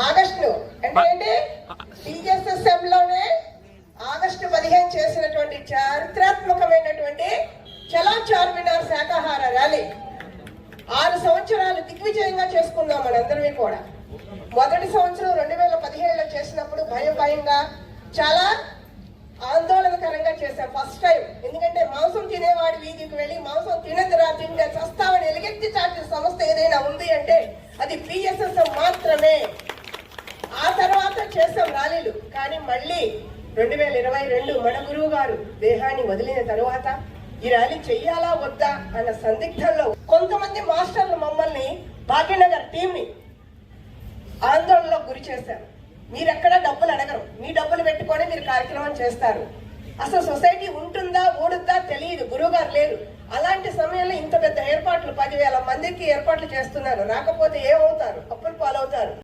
August అంటే టీఎస్ఎస్ఎం లోనే August 15 చేసినటువంటి చారిత్రాత్మకమైనటువంటి చలో చార్మినార్ శాకాహార ర్యాలీ 6 సంవత్సరాలు దిగ్విజయంగా చేసుకున్నాం మనందరినీ కూడా. మొదటి సంవత్సరం 2017లో చేసినప్పుడు భయంగా చాలా ఆందోళనకరంగా చేశాం ఫస్ట్ టైం. ఎందుకంటే మాంసం తినేవాడి వీధికి వెళ్ళి మాంసం తినదురా తింటే చస్తామని ఎలుగెత్తి చాటిన సంస్థ ఏదైనా ఉంది అంటే అది పిఎస్ఎస్ఎం మాత్రమే. ఆ తర్వాత చేసాం ర్యాలీలు. కానీ మళ్ళీ 2022 మన గురువు గారు దేహాన్ని వదిలిన తరువాత ఈ ర్యాలీ చెయ్యాలా వద్దా అన్న సందిగ్ధంలో కొంతమంది మాస్టర్లు మమ్మల్ని భాగ్యనగర్ టీంని ఆందోళనలో గురి చేశారు. మీరెక్కడా డబ్బులు అడగరు, మీ డబ్బులు పెట్టుకొని మీరు కార్యక్రమం చేస్తారు. అసలు సొసైటీ ఉంటుందా ఊడుద్దా తెలియదు, గురువుగారు లేరు. అలాంటి సమయంలో ఇంత పెద్ద ఏర్పాట్లు 10,000 మందికి ఏర్పాట్లు చేస్తున్నారు. రాకపోతే ఏమవుతారు? అప్పులు పాలవుతారు.